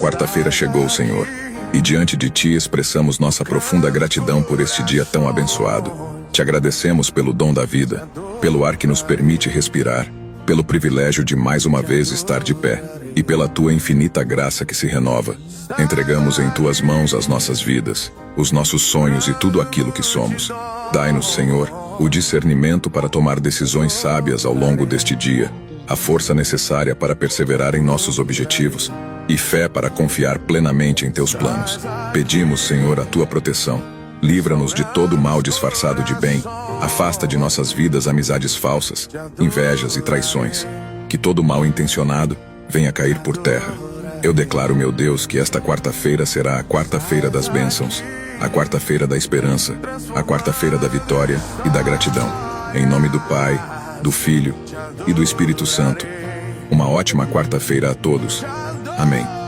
quarta-feira chegou, Senhor, e diante de Ti expressamos nossa profunda gratidão por este dia tão abençoado. Te agradecemos pelo dom da vida, pelo ar que nos permite respirar, pelo privilégio de mais uma vez estar de pé, e pela Tua infinita graça que se renova. Entregamos em Tuas mãos as nossas vidas, os nossos sonhos e tudo aquilo que somos. Dai-nos, Senhor, o discernimento para tomar decisões sábias ao longo deste dia, a força necessária para perseverar em nossos objetivos e fé para confiar plenamente em Teus planos. Pedimos, Senhor, a Tua proteção. Livra-nos de todo mal disfarçado de bem. Afasta de nossas vidas amizades falsas, invejas e traições. Que todo mal intencionado venha cair por terra. Eu declaro, meu Deus, que esta quarta-feira será a quarta-feira das bênçãos, a quarta-feira da esperança, a quarta-feira da vitória e da gratidão. Em nome do Pai, do Filho e do Espírito Santo. Uma ótima quarta-feira a todos. Amém.